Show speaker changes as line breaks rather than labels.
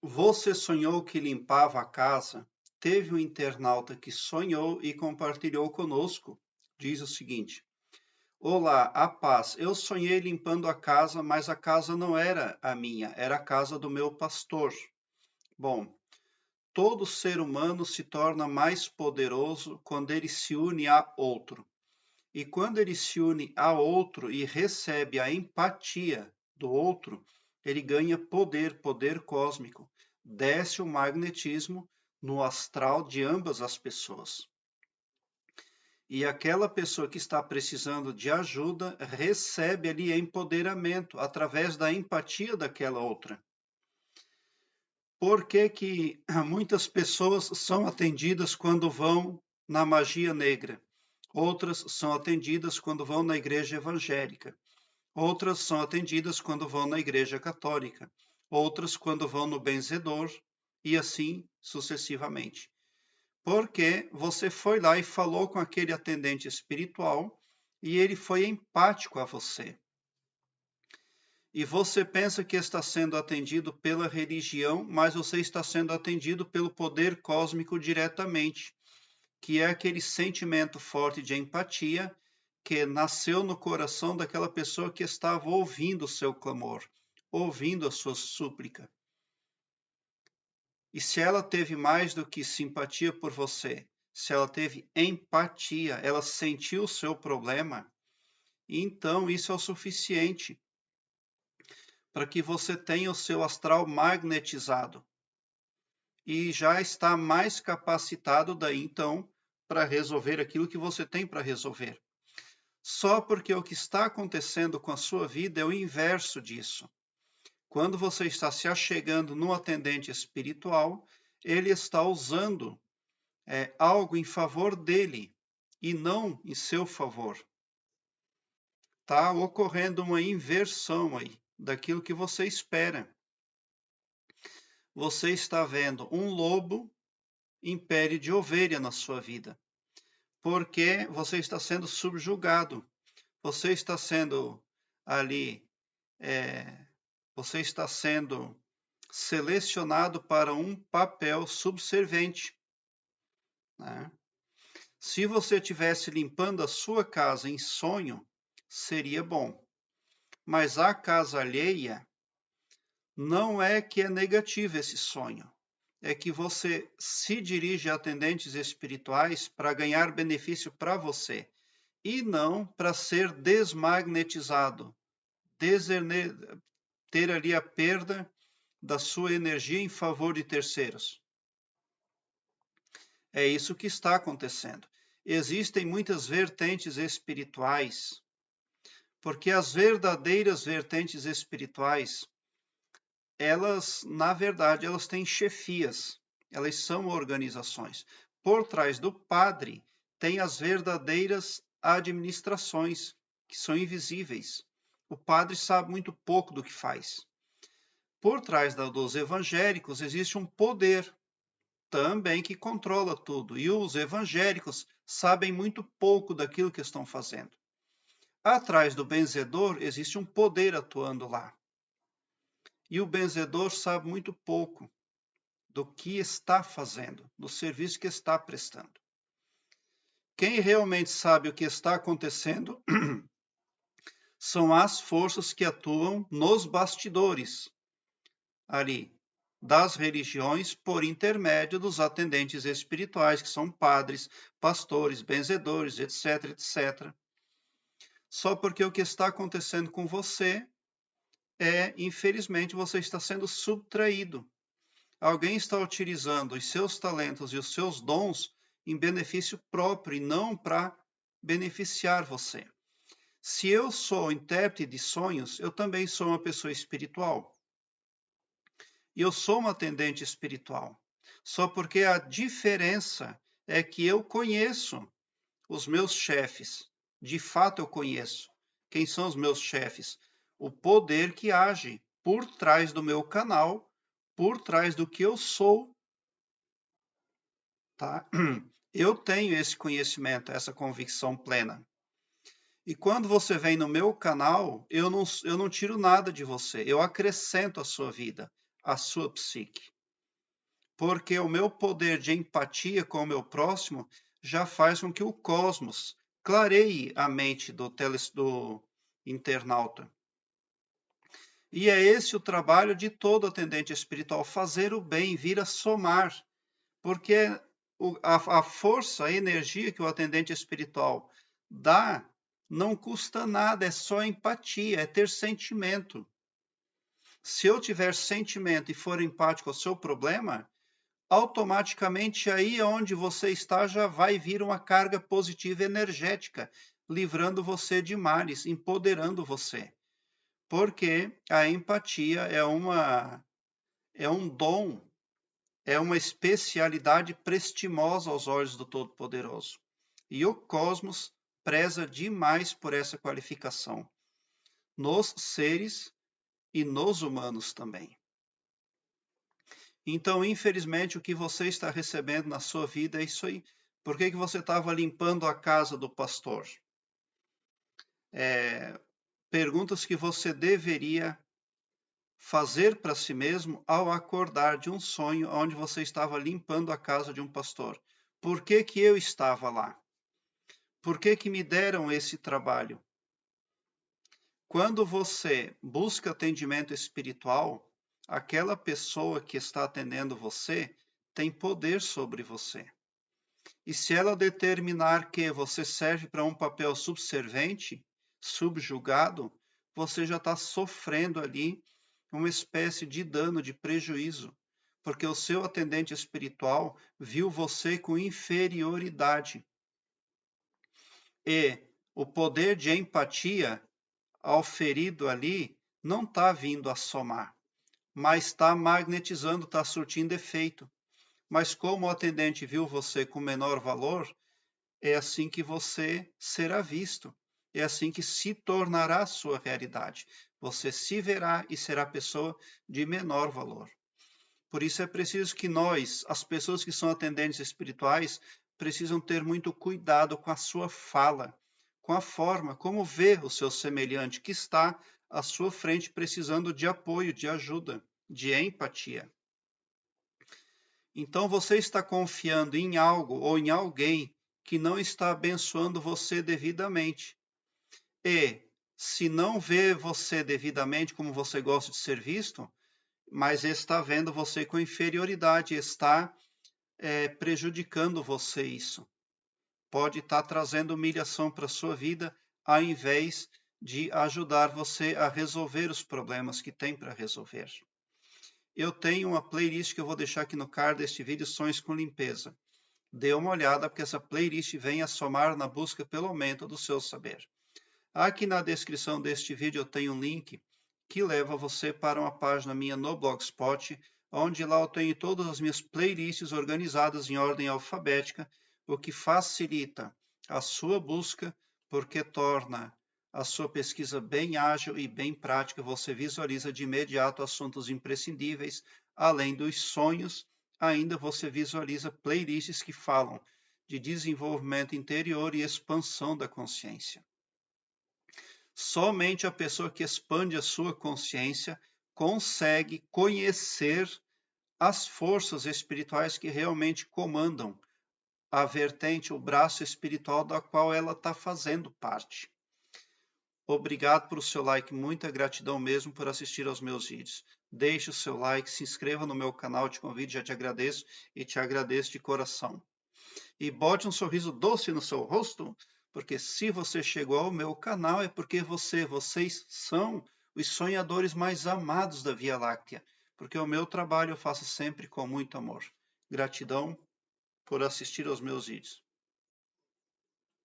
Você sonhou que limpava a casa? Teve um internauta que sonhou e compartilhou conosco. Diz o seguinte: Olá, a paz. Eu sonhei limpando a casa, mas a casa não era a minha, era a casa do meu pastor. Bom, todo ser humano se torna mais poderoso quando ele se une a outro. E quando ele se une a outro e recebe a empatia do outro, ele ganha poder, poder cósmico. Desce o magnetismo no astral de ambas as pessoas. E aquela pessoa que está precisando de ajuda recebe ali empoderamento através da empatia daquela outra. Por que que muitas pessoas são atendidas quando vão na magia negra? Outras são atendidas quando vão na igreja evangélica. Outras são atendidas quando vão na igreja católica. Outras quando vão no benzedor e assim sucessivamente. Porque você foi lá e falou com aquele atendente espiritual e ele foi empático a você. E você pensa que está sendo atendido pela religião, mas você está sendo atendido pelo poder cósmico diretamente, que é aquele sentimento forte de empatia que nasceu no coração daquela pessoa que estava ouvindo o seu clamor, ouvindo a sua súplica. E se ela teve mais do que simpatia por você, se ela teve empatia, ela sentiu o seu problema, então isso é o suficiente para que você tenha o seu astral magnetizado e já está mais capacitado daí então para resolver aquilo que você tem para resolver. Só porque o que está acontecendo com a sua vida é o inverso disso. Quando você está se achegando no atendente espiritual, ele está usando algo em favor dele e não em seu favor. Está ocorrendo uma inversão aí daquilo que você espera. Você está vendo um lobo em pele de ovelha na sua vida, porque você está sendo subjugado, você está sendo ali, você está sendo selecionado para um papel subservente, né? Se você estivesse limpando a sua casa em sonho, seria bom. Mas a casa alheia não é que é negativo esse sonho. É que você se dirige a atendentes espirituais para ganhar benefício para você e não para ser desmagnetizado, ter ali a perda da sua energia em favor de terceiros. É isso que está acontecendo. Existem muitas vertentes espirituais, porque as verdadeiras vertentes espirituais, elas, na verdade, elas têm chefias, elas são organizações. Por trás do padre, tem as verdadeiras administrações, que são invisíveis. O padre sabe muito pouco do que faz. Por trás dos evangélicos existe um poder também que controla tudo, e os evangélicos sabem muito pouco daquilo que estão fazendo. Atrás do benzedor existe um poder atuando lá. E o benzedor sabe muito pouco do que está fazendo, do serviço que está prestando. Quem realmente sabe o que está acontecendo são as forças que atuam nos bastidores ali das religiões por intermédio dos atendentes espirituais, que são padres, pastores, benzedores, etc, etc. Só porque o que está acontecendo com você infelizmente, você está sendo subtraído. Alguém está utilizando os seus talentos e os seus dons em benefício próprio e não para beneficiar você. Se eu sou intérprete de sonhos, eu também sou uma pessoa espiritual. E eu sou uma atendente espiritual. Só porque a diferença é que eu conheço os meus chefes. De fato, eu conheço. Quem são os meus chefes? O poder que age por trás do meu canal, por trás do que eu sou, tá? Eu tenho esse conhecimento, essa convicção plena. E quando você vem no meu canal, eu não tiro nada de você, eu acrescento a sua vida, a sua psique. porque o meu poder de empatia com o meu próximo já faz com que o cosmos clareie a mente do internauta. E é esse o trabalho de todo atendente espiritual, fazer o bem, vir a somar, porque a força, a energia que o atendente espiritual dá não custa nada, é só empatia, é ter sentimento. Se eu tiver sentimento e for empático ao seu problema, automaticamente aí onde você está já vai vir uma carga positiva energética, livrando você de males, empoderando você. Porque a empatia é um dom, é uma especialidade prestimosa aos olhos do Todo-Poderoso. E o cosmos preza demais por essa qualificação, nos seres e nos humanos também. Então, infelizmente, o que você está recebendo na sua vida é isso aí. Por que você estava limpando a casa do pastor? Perguntas que você deveria fazer para si mesmo ao acordar de um sonho onde você estava limpando a casa de um pastor. Por que eu estava lá? Por que me deram esse trabalho? Quando você busca atendimento espiritual, aquela pessoa que está atendendo você tem poder sobre você. E se ela determinar que você serve para um papel subservente, subjugado, você já está sofrendo ali uma espécie de dano, de prejuízo, porque o seu atendente espiritual viu você com inferioridade. E o poder de empatia auferido ali não está vindo a somar, mas está magnetizando, está surtindo efeito. Mas como o atendente viu você com menor valor, é assim que você será visto. É assim que se tornará a sua realidade. Você se verá e será pessoa de menor valor. Por isso é preciso que nós, as pessoas que são atendentes espirituais, precisam ter muito cuidado com a sua fala, com a forma como vê o seu semelhante que está à sua frente precisando de apoio, de ajuda, de empatia. Então você está confiando em algo ou em alguém que não está abençoando você devidamente. E se não vê você devidamente como você gosta de ser visto, mas está vendo você com inferioridade, está prejudicando você isso. Pode estar trazendo humilhação para a sua vida, ao invés de ajudar você a resolver os problemas que tem para resolver. Eu tenho uma playlist que eu vou deixar aqui no card deste vídeo, Sonhos com Limpeza. Dê uma olhada, porque essa playlist vem a somar na busca pelo aumento do seu saber. Aqui na descrição deste vídeo eu tenho um link que leva você para uma página minha no Blogspot, onde lá eu tenho todas as minhas playlists organizadas em ordem alfabética, o que facilita a sua busca, porque torna a sua pesquisa bem ágil e bem prática. Você visualiza de imediato assuntos imprescindíveis, além dos sonhos, ainda você visualiza playlists que falam de desenvolvimento interior e expansão da consciência. Somente a pessoa que expande a sua consciência consegue conhecer as forças espirituais que realmente comandam a vertente, o braço espiritual da qual ela está fazendo parte. Obrigado por o seu like, muita gratidão mesmo por assistir aos meus vídeos. Deixe o seu like, se inscreva no meu canal, te convido, já te agradeço e te agradeço de coração. E bote um sorriso doce no seu rosto, porque se você chegou ao meu canal é porque vocês são os sonhadores mais amados da Via Láctea, porque o meu trabalho eu faço sempre com muito amor. Gratidão por assistir aos meus vídeos.